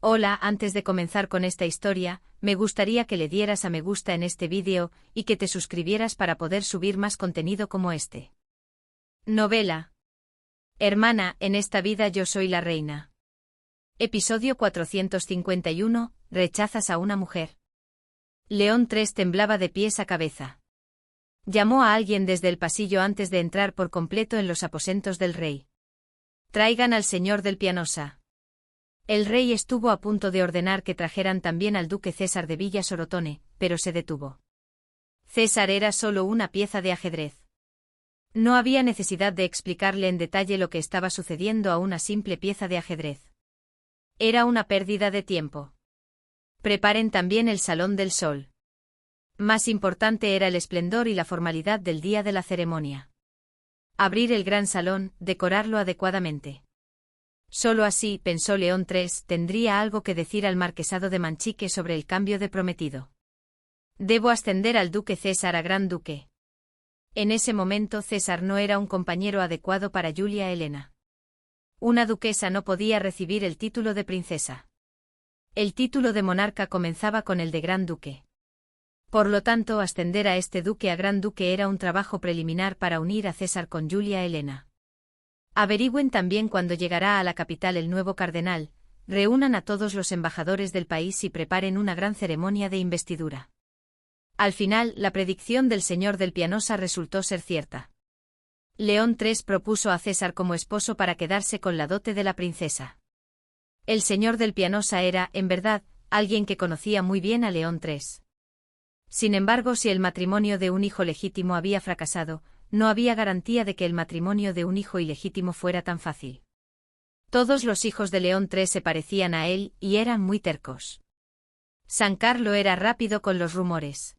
Hola, antes de comenzar con esta historia, me gustaría que le dieras a me gusta en este vídeo y que te suscribieras para poder subir más contenido como este. Novela. Hermana, en esta vida yo soy la reina. Episodio 451, rechazas a una mujer. León 3 temblaba de pies a cabeza. Llamó a alguien desde el pasillo antes de entrar por completo en los aposentos del rey. Traigan al señor del Pianosa. El rey estuvo a punto de ordenar que trajeran también al duque César de Villa Sorotone, pero se detuvo. César era solo una pieza de ajedrez. No había necesidad de explicarle en detalle lo que estaba sucediendo a una simple pieza de ajedrez. Era una pérdida de tiempo. Preparen también el Salón del Sol. Más importante era el esplendor y la formalidad del día de la ceremonia. Abrir el gran salón, decorarlo adecuadamente. Solo así, pensó León 3, tendría algo que decir al marquesado de Manchique sobre el cambio de prometido. Debo ascender al duque César a gran duque. En ese momento César no era un compañero adecuado para Julia Helena. Una duquesa no podía recibir el título de princesa. El título de monarca comenzaba con el de gran duque. Por lo tanto, ascender a este duque a gran duque era un trabajo preliminar para unir a César con Julia Helena. Averigüen también cuándo llegará a la capital el nuevo cardenal, reúnan a todos los embajadores del país y preparen una gran ceremonia de investidura. Al final, la predicción del señor del Pianosa resultó ser cierta. León 3 propuso a César como esposo para quedarse con la dote de la princesa. El señor del Pianosa era, en verdad, alguien que conocía muy bien a León 3. Sin embargo, si el matrimonio de un hijo legítimo había fracasado, no había garantía de que el matrimonio de un hijo ilegítimo fuera tan fácil. Todos los hijos de León 3 se parecían a él y eran muy tercos. San Carlo era rápido con los rumores.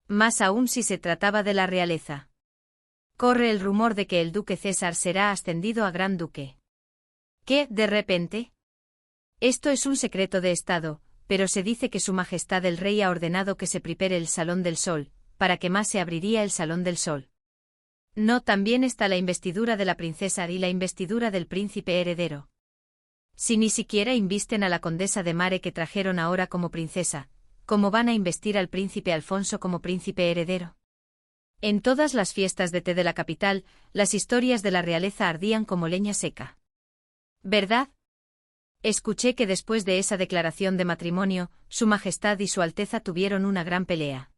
Más aún si se trataba de la realeza. Corre el rumor de que el duque César será ascendido a gran duque. ¿Qué, de repente? Esto es un secreto de Estado, pero se dice que su majestad el rey ha ordenado que se prepare el Salón del Sol, para que más se abriría el Salón del Sol. No, también está la investidura de la princesa y la investidura del príncipe heredero. Si ni siquiera invisten a la condesa de Mare que trajeron ahora como princesa, ¿cómo van a investir al príncipe Alfonso como príncipe heredero? En todas las fiestas de té de la capital, las historias de la realeza ardían como leña seca. ¿Verdad? Escuché que después de esa declaración de matrimonio, su majestad y su alteza tuvieron una gran pelea.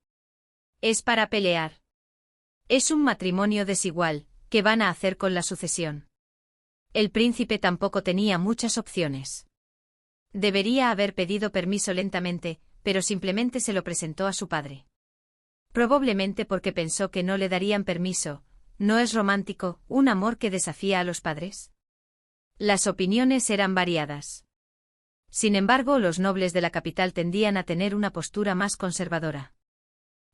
Es para pelear. Es un matrimonio desigual, ¿qué van a hacer con la sucesión? El príncipe tampoco tenía muchas opciones. Debería haber pedido permiso lentamente, pero simplemente se lo presentó a su padre. Probablemente porque pensó que no le darían permiso. ¿No es romántico, un amor que desafía a los padres? Las opiniones eran variadas. Sin embargo, los nobles de la capital tendían a tener una postura más conservadora.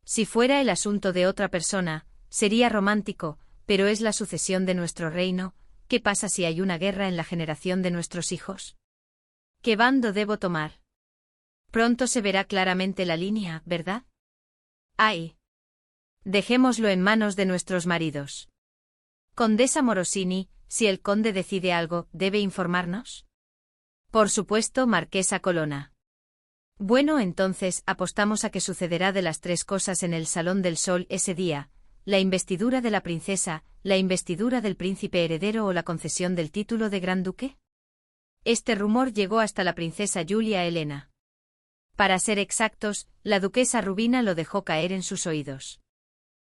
Si fuera el asunto de otra persona, sería romántico, pero es la sucesión de nuestro reino. ¿Qué pasa si hay una guerra en la generación de nuestros hijos? ¿Qué bando debo tomar? Pronto se verá claramente la línea, ¿verdad? ¡Ay! Dejémoslo en manos de nuestros maridos. Condesa Morosini, si el conde decide algo, ¿debe informarnos? Por supuesto, marquesa Colonna. Bueno, entonces, apostamos a que sucederá de las tres cosas en el Salón del Sol ese día: la investidura de la princesa, la investidura del príncipe heredero o la concesión del título de gran duque. Este rumor llegó hasta la princesa Julia Helena. Para ser exactos, la duquesa Rubina lo dejó caer en sus oídos.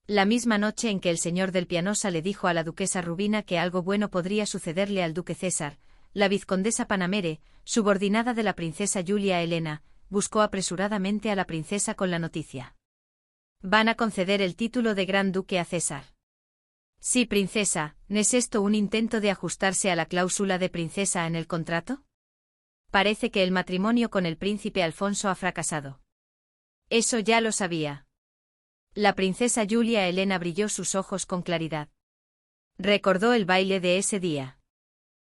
La misma noche en que el señor del Pianosa le dijo a la duquesa Rubina que algo bueno podría sucederle al duque César, la vizcondesa Panamere, subordinada de la princesa Julia Helena, buscó apresuradamente a la princesa con la noticia. ¿Van a conceder el título de gran duque a César? Sí, princesa, ¿no es esto un intento de ajustarse a la cláusula de princesa en el contrato? Parece que el matrimonio con el príncipe Alfonso ha fracasado. Eso ya lo sabía. La princesa Julia Helena brilló sus ojos con claridad. Recordó el baile de ese día.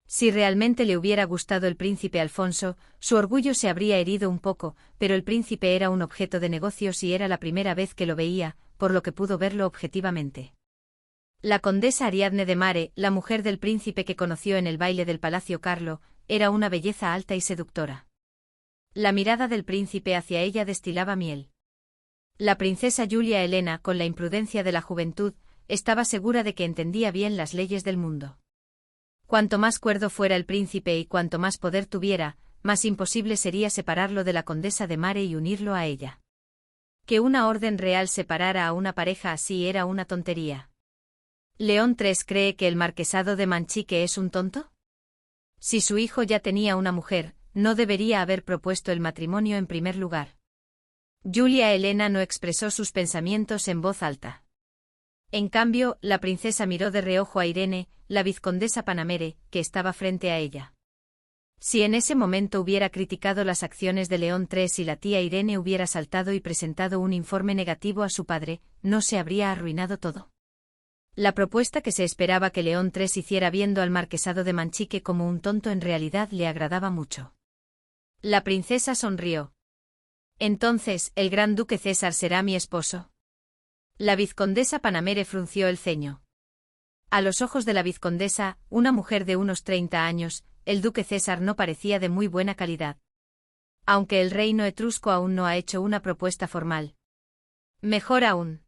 Si realmente le hubiera gustado el príncipe Alfonso, su orgullo se habría herido un poco, pero el príncipe era un objeto de negocios y era la primera vez que lo veía, por lo que pudo verlo objetivamente. La condesa Ariadne de Mare, la mujer del príncipe que conoció en el baile del Palacio Carlo, era una belleza alta y seductora. La mirada del príncipe hacia ella destilaba miel. La princesa Julia Helena, con la imprudencia de la juventud, estaba segura de que entendía bien las leyes del mundo. Cuanto más cuerdo fuera el príncipe y cuanto más poder tuviera, más imposible sería separarlo de la condesa de Mare y unirlo a ella. Que una orden real separara a una pareja así era una tontería. ¿León III cree que el marquesado de Manchique es un tonto? Si su hijo ya tenía una mujer, no debería haber propuesto el matrimonio en primer lugar. Julia Helena no expresó sus pensamientos en voz alta. En cambio, la princesa miró de reojo a Irene, la vizcondesa Panamere, que estaba frente a ella. Si en ese momento hubiera criticado las acciones de León III y la tía Irene hubiera saltado y presentado un informe negativo a su padre, ¿no se habría arruinado todo? La propuesta que se esperaba que León III hiciera viendo al marquesado de Manchique como un tonto en realidad le agradaba mucho. La princesa sonrió. Entonces, ¿el gran duque César será mi esposo? La vizcondesa Panamere frunció el ceño. A los ojos de la vizcondesa, una mujer de unos 30 años, el duque César no parecía de muy buena calidad. Aunque el reino etrusco aún no ha hecho una propuesta formal. Mejor aún.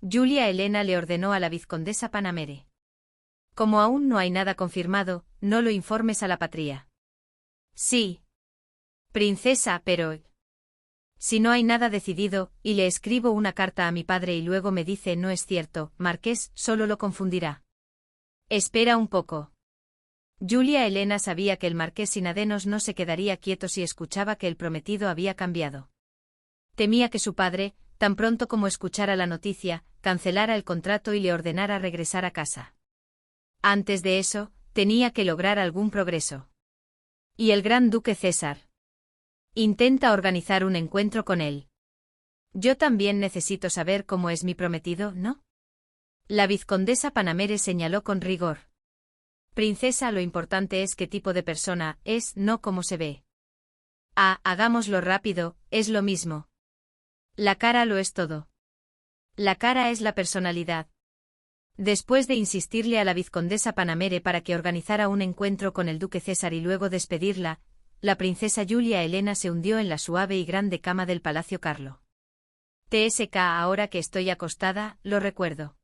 Julia Helena le ordenó a la vizcondesa Panamere. Como aún no hay nada confirmado, no lo informes a la patria. Sí. Princesa, pero... Si no hay nada decidido, y le escribo una carta a mi padre y luego me dice no es cierto, marqués, solo lo confundirá. Espera un poco. Julia Helena sabía que el marqués Sinadenos no se quedaría quieto si escuchaba que el prometido había cambiado. Temía que su padre, tan pronto como escuchara la noticia, cancelara el contrato y le ordenara regresar a casa. Antes de eso, tenía que lograr algún progreso. ¿Y el gran duque César? Intenta organizar un encuentro con él. Yo también necesito saber cómo es mi prometido, ¿no? La vizcondesa Panamere señaló con rigor. Princesa, lo importante es qué tipo de persona es, no cómo se ve. Ah, hagámoslo rápido, es lo mismo. La cara lo es todo. La cara es la personalidad. Después de insistirle a la vizcondesa Panamere para que organizara un encuentro con el duque César y luego despedirla, la princesa Julia Helena se hundió en la suave y grande cama del Palacio Carlo. TSK, ahora que estoy acostada, lo recuerdo.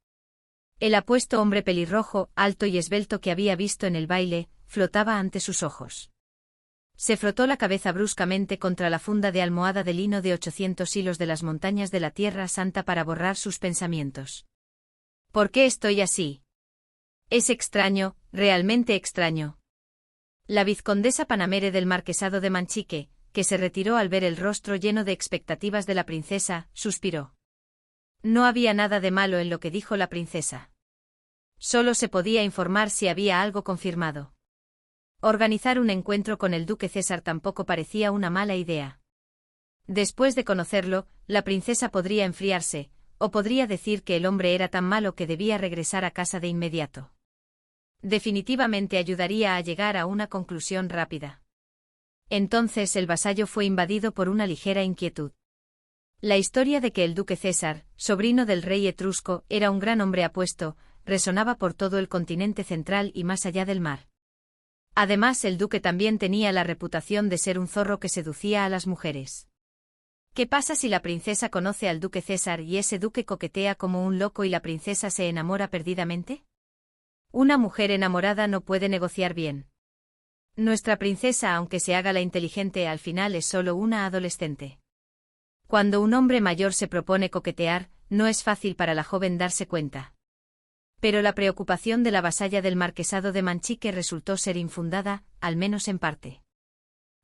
El apuesto hombre pelirrojo, alto y esbelto que había visto en el baile, flotaba ante sus ojos. Se frotó la cabeza bruscamente contra la funda de almohada de lino de 800 hilos de las montañas de la Tierra Santa para borrar sus pensamientos. ¿Por qué estoy así? Es extraño, realmente extraño. La vizcondesa Panamere del marquesado de Manchique, que se retiró al ver el rostro lleno de expectativas de la princesa, suspiró. No había nada de malo en lo que dijo la princesa. Solo se podía informar si había algo confirmado. Organizar un encuentro con el duque César tampoco parecía una mala idea. Después de conocerlo, la princesa podría enfriarse, o podría decir que el hombre era tan malo que debía regresar a casa de inmediato. Definitivamente ayudaría a llegar a una conclusión rápida. Entonces el vasallo fue invadido por una ligera inquietud. La historia de que el duque César, sobrino del rey etrusco, era un gran hombre apuesto, resonaba por todo el continente central y más allá del mar. Además, el duque también tenía la reputación de ser un zorro que seducía a las mujeres. ¿Qué pasa si la princesa conoce al duque César y ese duque coquetea como un loco y la princesa se enamora perdidamente? Una mujer enamorada no puede negociar bien. Nuestra princesa, aunque se haga la inteligente, al final es solo una adolescente. Cuando un hombre mayor se propone coquetear, no es fácil para la joven darse cuenta. Pero la preocupación de la vasalla del marquesado de Manchique resultó ser infundada, al menos en parte.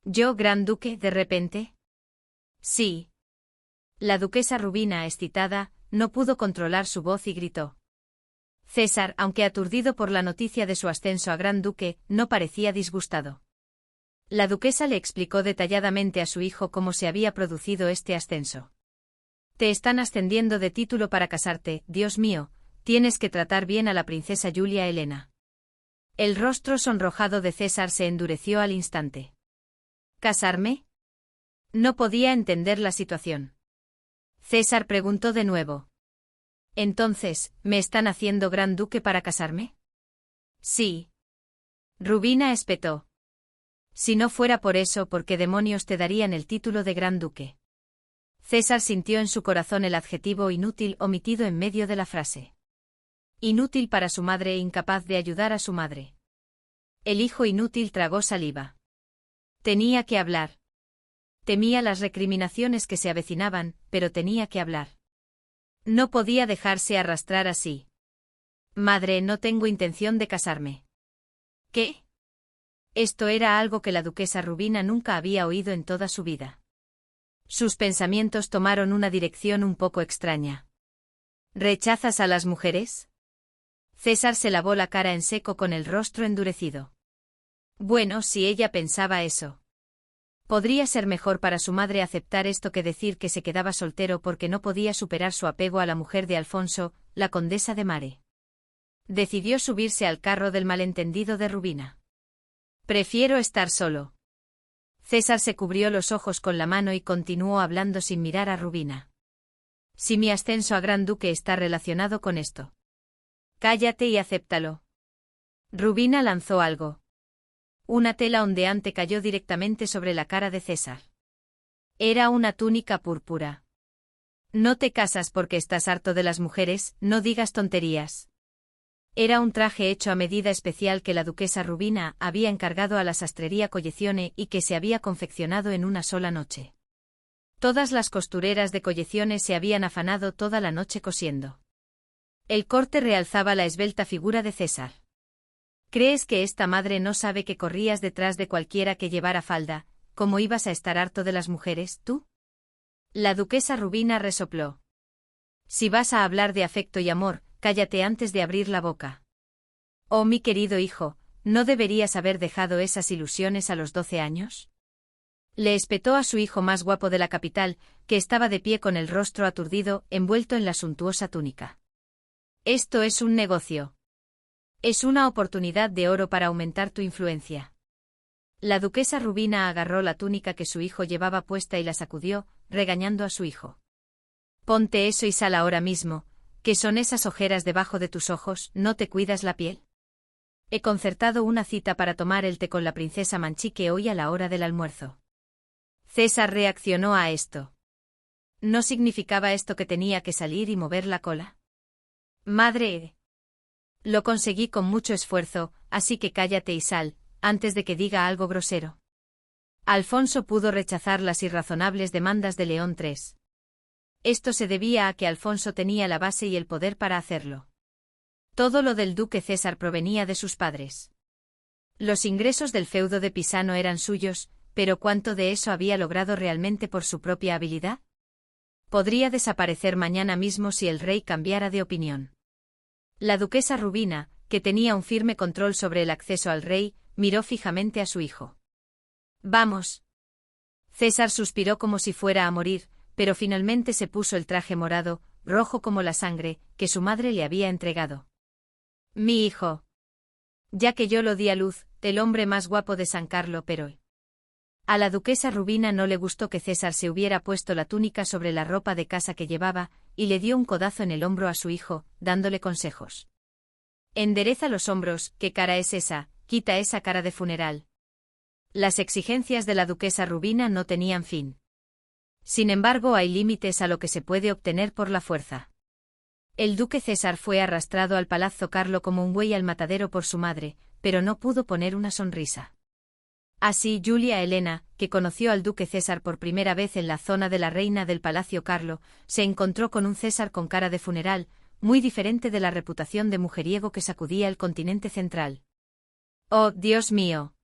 ¿Yo, gran duque, de repente? Sí. La duquesa Rubina, excitada, no pudo controlar su voz y gritó. César, aunque aturdido por la noticia de su ascenso a gran duque, no parecía disgustado. La duquesa le explicó detalladamente a su hijo cómo se había producido este ascenso. Te están ascendiendo de título para casarte, Dios mío, tienes que tratar bien a la princesa Julia Helena. El rostro sonrojado de César se endureció al instante. ¿Casarme? No podía entender la situación. César preguntó de nuevo. Entonces, ¿me están haciendo gran duque para casarme? Sí. Rubina espetó. Si no fuera por eso, ¿por qué demonios te darían el título de Gran Duque? César sintió en su corazón el adjetivo inútil omitido en medio de la frase. Inútil para su madre e incapaz de ayudar a su madre. El hijo inútil tragó saliva. Tenía que hablar. Temía las recriminaciones que se avecinaban, pero tenía que hablar. No podía dejarse arrastrar así. Madre, no tengo intención de casarme. ¿Qué? Esto era algo que la duquesa Rubina nunca había oído en toda su vida. Sus pensamientos tomaron una dirección un poco extraña. ¿Rechazas a las mujeres? César se lavó la cara en seco con el rostro endurecido. Bueno, si ella pensaba eso. Podría ser mejor para su madre aceptar esto que decir que se quedaba soltero porque no podía superar su apego a la mujer de Alfonso, la condesa de Mare. Decidió subirse al carro del malentendido de Rubina. Prefiero estar solo. César se cubrió los ojos con la mano y continuó hablando sin mirar a Rubina. Si mi ascenso a gran duque está relacionado con esto. Cállate y acéptalo. Rubina lanzó algo. Una tela ondeante cayó directamente sobre la cara de César. Era una túnica púrpura. No te casas porque estás harto de las mujeres, no digas tonterías. Era un traje hecho a medida especial que la duquesa Rubina había encargado a la sastrería Collezione y que se había confeccionado en una sola noche. Todas las costureras de Collezione se habían afanado toda la noche cosiendo. El corte realzaba la esbelta figura de César. ¿Crees que esta madre no sabe que corrías detrás de cualquiera que llevara falda, como ibas a estar harto de las mujeres, tú? La duquesa Rubina resopló. Si vas a hablar de afecto y amor, cállate antes de abrir la boca. Oh, mi querido hijo, ¿no deberías haber dejado esas ilusiones a los 12 años? Le espetó a su hijo más guapo de la capital, que estaba de pie con el rostro aturdido, envuelto en la suntuosa túnica. Esto es un negocio. Es una oportunidad de oro para aumentar tu influencia. La duquesa Rubina agarró la túnica que su hijo llevaba puesta y la sacudió, regañando a su hijo. Ponte eso y sal ahora mismo. ¿Qué son esas ojeras debajo de tus ojos? ¿No te cuidas la piel? He concertado una cita para tomar el té con la princesa Manchique hoy a la hora del almuerzo. César reaccionó a esto. ¿No significaba esto que tenía que salir y mover la cola? Madre. Lo conseguí con mucho esfuerzo, así que cállate y sal, antes de que diga algo grosero. Alfonso pudo rechazar las irrazonables demandas de León III. Esto se debía a que Alfonso tenía la base y el poder para hacerlo. Todo lo del duque César provenía de sus padres. Los ingresos del feudo de Pisano eran suyos, pero ¿cuánto de eso había logrado realmente por su propia habilidad? Podría desaparecer mañana mismo si el rey cambiara de opinión. La duquesa Rubina, que tenía un firme control sobre el acceso al rey, miró fijamente a su hijo. Vamos. César suspiró como si fuera a morir, pero finalmente se puso el traje morado, rojo como la sangre, que su madre le había entregado. Mi hijo. Ya que yo lo di a luz, el hombre más guapo de San Carlo, pero... A la duquesa Rubina no le gustó que César se hubiera puesto la túnica sobre la ropa de casa que llevaba, y le dio un codazo en el hombro a su hijo, dándole consejos. Endereza los hombros, ¿qué cara es esa? Quita esa cara de funeral. Las exigencias de la duquesa Rubina no tenían fin. Sin embargo, hay límites a lo que se puede obtener por la fuerza. El duque César fue arrastrado al Palazzo Carlo como un buey al matadero por su madre, pero no pudo poner una sonrisa. Así Julia Elena, que conoció al duque César por primera vez en la zona de la reina del Palacio Carlo, se encontró con un César con cara de funeral, muy diferente de la reputación de mujeriego que sacudía el continente central. ¡Oh, Dios mío!